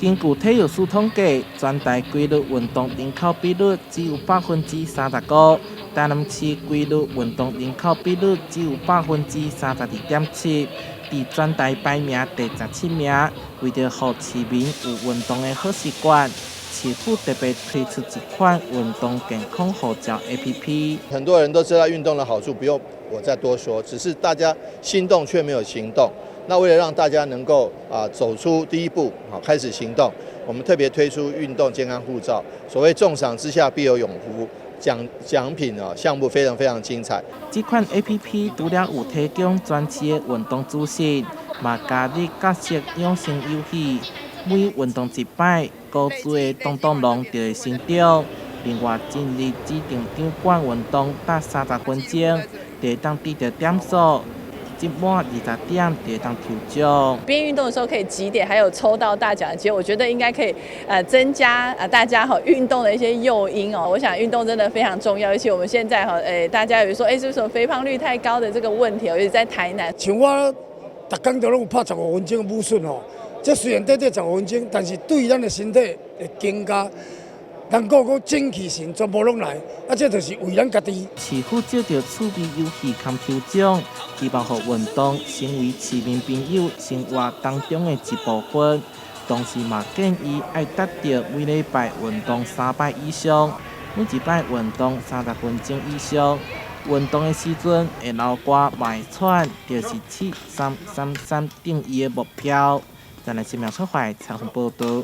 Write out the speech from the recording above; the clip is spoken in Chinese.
根据体育署统计，全台规律运动人口比率只有35%，台南市规律运动人口比率只有32.7%，伫全台排名第17名。为着让市民有运动的好习惯，市府特别推出一款运动健康号召 APP。很多人都知道运动的好处，不用我再多说，只是大家心动却没有行动。那为了让大家能够走出第一步，开始行动，我们特别推出运动健康护照。所谓重赏之下必有勇夫，奖品项目非常精彩。这款 APP 除了有提供全市的运动资讯，嘛加入角色养成游戏，每运动一摆，高资的动量就会成长。另外，今日指定场馆运动达30分钟，就会当得到点数。集满20点就会当抽奖。边运动的时候可以集点，还有抽到大奖的机会，我觉得应该可以增加大家运动的一些诱因哦。我想运动真的非常重要，而且我们现在大家有说是不是肥胖率太高的这个问题，尤其在台南。像我逐工都拢有拍15分钟的武术哦，这虽然短15分钟，但是对咱的身体的增加。能够个精气神全部拢来，这就是为咱家己。市府借着趣味游戏含抽奖，希望让运动成为市民朋友生活当中的一部分。同时嘛建议要达到每礼拜运动3摆以上，每一摆运动30分钟以上。运动的时阵会流汗、卖喘，就是7-3-3-3定义的目标。咱来新苗出怀采访报道。